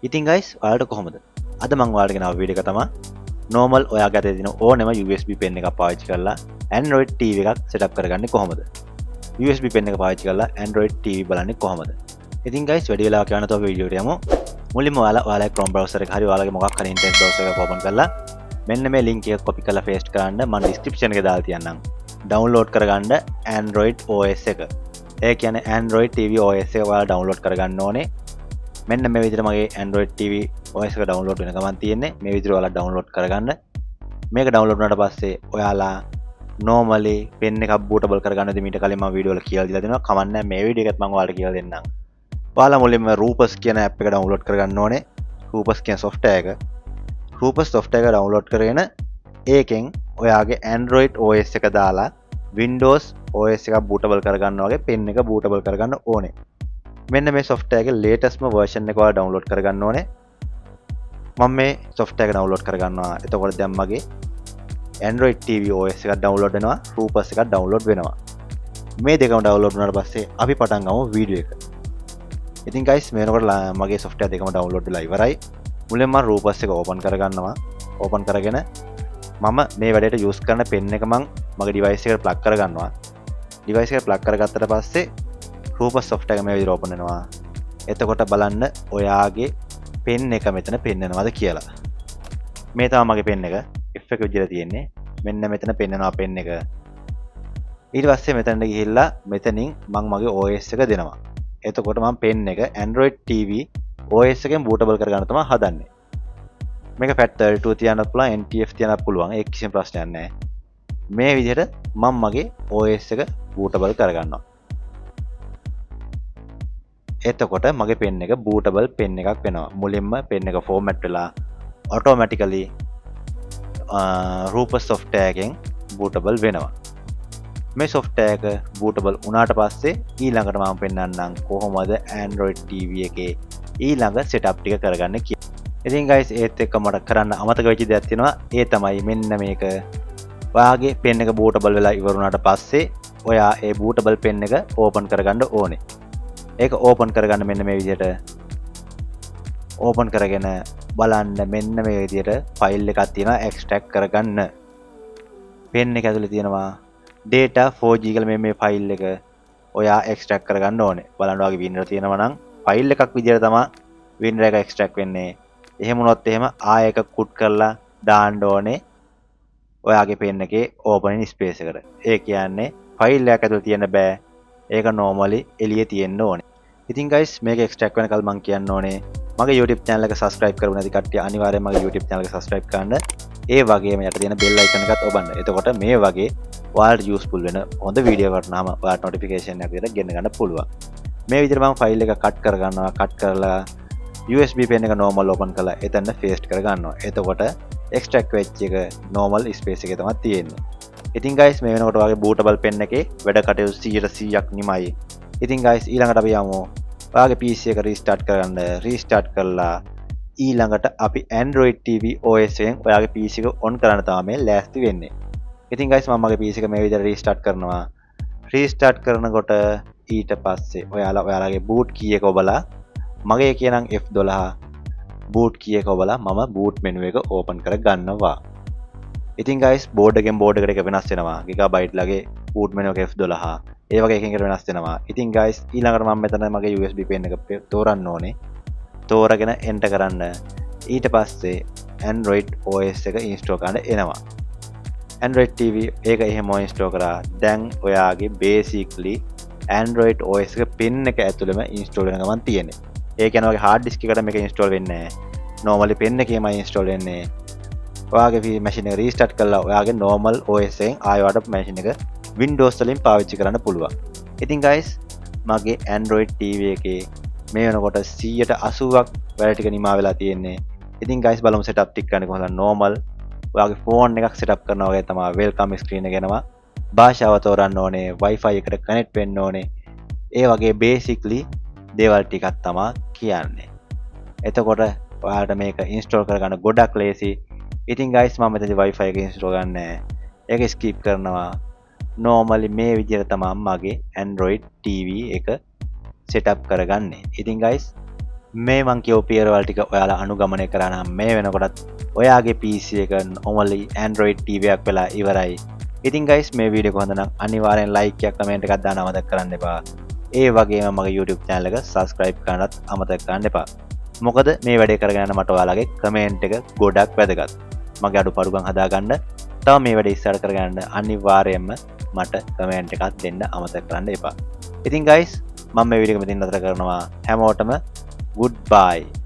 ඉතින් guys ඔයාලට කොහොමද? අද මම ඔයාලට ගෙනාව වීඩියෝ එක තමයි normal ඔයාගේ අතේ තියෙන ඕනෙම USB pen එකක් පාවිච්චි කරලා Android TV එකක් setup කරගන්නේ කොහොමද? USB pen එක පාවිච්චි කරලා Android TV බලන්නේ කොහොමද? ඉතින් guys වැඩි වෙලාවක් යන තව වීඩියෝ එකට යමු. මුලින්ම ඔයාලගේ Chrome browser එක හරි ඔයාලගේ මොකක් හරි internet browser එකක් open කරලා මෙන්න මේ link එක copy කරලා paste කරන්න මම description එකේ දාලා තියන්නම්. download කරගන්න Android OS එක. ඒ කියන්නේ Android TV OS එක ඔයාලා download කරගන්න ඕනේ. මෙන්න මේ විදිහට මගේ Android TV OS එක download වෙන ගමන් තියෙන්නේ. මේ විදිහට ඔයාලා download කරගන්න. මේක download වුණාට පස්සේ ඔයාලා normally pen එකක් bootable කරගන්නද මීට කලින් මම වීඩියෝ වල කියලා දීලා දෙනවා. කමක් නැහැ මේ වීඩියෝ එකත් මම ඔයාලට කියලා දෙන්නම්. ඔයාලා මුලින්ම Rupus කියන app එක download කරගන්න ඕනේ. Rupus කියන software එක. Rupus software එක download කරගෙන ඒකෙන් ඔයාගේ Android OS එක දාලා Windows OS එක bootable කරගන්න වගේ pen එක bootable කරගන්න ඕනේ. මෙන්න මේ software එකේ latest version එක ඔයාලා download කරගන්න ඕනේ. මම මේ software එක download කරගන්නවා. එතකොට දැන් මගේ Android TV OS එකක් download වෙනවා, Rupus එකක් download වෙනවා. මේ දෙකම download වුණාට පස්සේ අපි පටන් ගමු වීඩියෝ එක. ඉතින් guys මේ වෙනකොට මගේ software දෙකම download වෙලා ඉවරයි. මුලින්ම මම Rupus එක open කරගන්නවා. open කරගෙන මම මේ වැඩේට use කරන pen එක මම මගේ device එකට plug කරගන්නවා. device එකට plug කරගත්තට පස්සේ Rupus software එක මේ විදිහට open වෙනවා. එතකොට බලන්න ඔයාගේ pen එක මෙතන පෙන්නනවාද කියලා. මේ තමයි මගේ pen එක. F එක විදිහට තියෙන්නේ. මෙන්න මෙතන පෙන්නනවා pen එක. ඊට පස්සේ මෙතනට ගිහිල්ලා මෙතනින් මම මගේ OS එක දෙනවා. එතකොට මම pen එක Android TV OS එකෙන් bootable කරගන්න තමයි හදන්නේ. මේක FAT32 තියන්නත් පුළුවන්, NTF තියන්නත් පුළුවන්. ඒක කිසිම ප්‍රශ්නයක් නැහැ. මේ විදිහට මම මගේ OS එක bootable කරගන්නවා. එතකොට මගේ pen එක bootable pen එකක් වෙනවා. මුලින්ම pen එක format වෙලා automatically Rupus software එකෙන් bootable වෙනවා. මේ software එක bootable වුණාට පස්සේ ඊළඟට මම පෙන්නන්නම් කොහොමද Android TV එකේ ඊළඟ setup ටික කරගන්නේ කියලා. ඉතින් guys ඒත් එක්ක මට කරන්න අමතක වෙච්ච දෙයක් තියෙනවා. ඒ තමයි මෙන්න මේක. ඔයාගේ pen එක bootable වෙලා ඉවර වුණාට පස්සේ ඔයා ඒ bootable pen එක open කරගන්න ඕනේ. ඒක open කරගන්න මෙන්න මේ විදිහට open කරගෙන බලන්න මෙන්න මේ විදිහට file එකක් තියෙනවා extract කරගන්න. pen එක ඇතුලේ තියෙනවා data 4G කියලා මේ file එක ඔයා extract කරගන්න ඕනේ. බලන්න ඔයාගේ winner තියෙනවා නම් file එකක් විදිහට තමයි winner එක extract වෙන්නේ. එහෙම වුණොත් එහෙම ආයෙ එක කුට් කරලා දාන්න ඕනේ ඔයාගේ pen එකේ opening space එකට. ඒ කියන්නේ file එකක් ඇතුලේ තියෙන්න බෑ. ඒක normally එළියේ තියෙන්න ඕනේ. ඉතින් guys මේක extract වෙනකල් මම කියන්න ඕනේ මගේ YouTube channel එක subscribe කරපු නැති කට්ටිය අනිවාර්යයෙන් මගේ YouTube channel එක subscribe කරන්න. ඒ වගේම යට තියෙන bell icon එකත් ඔබන්න. එතකොට මේ වගේ ඔයාලට useful වෙන හොඳ වීඩියෝ එකකට නම් ඔයාලට notification එකක් විතර ගෙන්න ගන්න පුළුවන්. මේ විදිහට මම file එක cut කර ගන්නවා. cut කරලා USB pen එක normal open කරලා එතන paste කර ගන්නවා. එතකොට extract වෙච්ච එක normal space එකේ තමයි තියෙන්නේ. ඉතින් guys මේ වෙනකොට ඔයාගේ bootable pen එකේ වැඩ කටයුතු 100%ක් නිමයි. ඉතින් guys ඊළඟට අපි යමු ඔයාගේ PC එක restart කරගන්න. restart කරලා ඊළඟට අපි Android TV OS එකෙන් ඔයාගේ PC එක on කරන්න තමයි ලෑස්ති වෙන්නේ. ඉතින් guys මම මගේ PC එක මේ විදිහට restart කරනවා. restart කරනකොට ඊට පස්සේ ඔයාලගේ boot key එක ඔබලා මගේ කියනම් F12 boot key එක ඔබලා මම boot menu එක open කර ගන්නවා. ඉතින් guys board එකෙන් board එකට එක වෙනස් වෙනවා. gigabyte ලගේ boot menu එක F12 ඒ වගේ එකකින් වෙනස් වෙනවා. ඉතින් guys ඊළඟට මම මෙතන මගේ USB pen එක තෝරන්න ඕනේ. තෝරගෙන enter කරන්න. ඊට පස්සේ Android OS එක install කරන්න එනවා. Android TV ඒක එහෙම install කරා. දැන් ඔයාගේ basically Android OS එක pen එක ඇතුළෙම install වෙන ගමන් තියෙන්නේ. ඒ කියන්නේ ඔයාගේ hard disk එකට මේක install වෙන්නේ නැහැ. normally pen එකේමයි install වෙන්නේ. ඔයාගේ machine එක restart කරලා ඔයාගේ normal OS එකෙන් ආයෙත් machine එක Windows වලින් පාවිච්චි කරන්න පුළුවන්. ඉතින් guys මගේ Android TV එකේ මේ වෙනකොට 180ක් වැඩ ටික නිමා වෙලා තියෙන්නේ. ඉතින් guys බලමු setup ටික කරන්න කොහොමද normal ඔයාගේ phone එකක් setup කරනවා වගේ තමයි welcome screen එක එනවා. භාෂාව තෝරන්න ඕනේ, Wi-Fi එකට connect වෙන්න ඕනේ. ඒ වගේ basically දේවල් ටිකක් තමයි කියන්නේ. එතකොට ඔයාලට මේක install කරගන්න ගොඩක් ලේසි. ඉතින් guys මම මෙතනදී Wi-Fi එක install ගන්නෑ. ඒක skip කරනවා. normally මේ විදිහට තමයි මගේ Android TV එක setup කරගන්නේ. ඉතින් guys මේ මං කියෝ පියවරවල් ටික ඔයාලා අනුගමනය කරා නම් මේ වෙනකොටත් ඔයාගේ PC එක normally Android TV එකක් වෙලා ඉවරයි. ඉතින් guys මේ වීඩියෝ එක හොඳ නම් අනිවාර්යෙන් like එකක් comment එකක් දාන්න අමතක කරන්න එපා. ඒ වගේම මගේ YouTube channel එක subscribe කරන්නත් අමතක කරන්න එපා. මොකද මේ වැඩේ කරගෙන යන මට ඔයාලගේ comment එක ගොඩක් වැදගත්. මගේ අඩුපාඩුකම් හදාගන්න තව මේ වැඩේ ඉස්සරහට කරගෙන යන්න අනිවාර්යයෙන්ම මට comment එකක් දෙන්න අමතක කරන්න එපා. ඉතින් guys මම මේ වීඩියෝ එක මෙතන නතර කරනවා. හැමෝටම goodbye.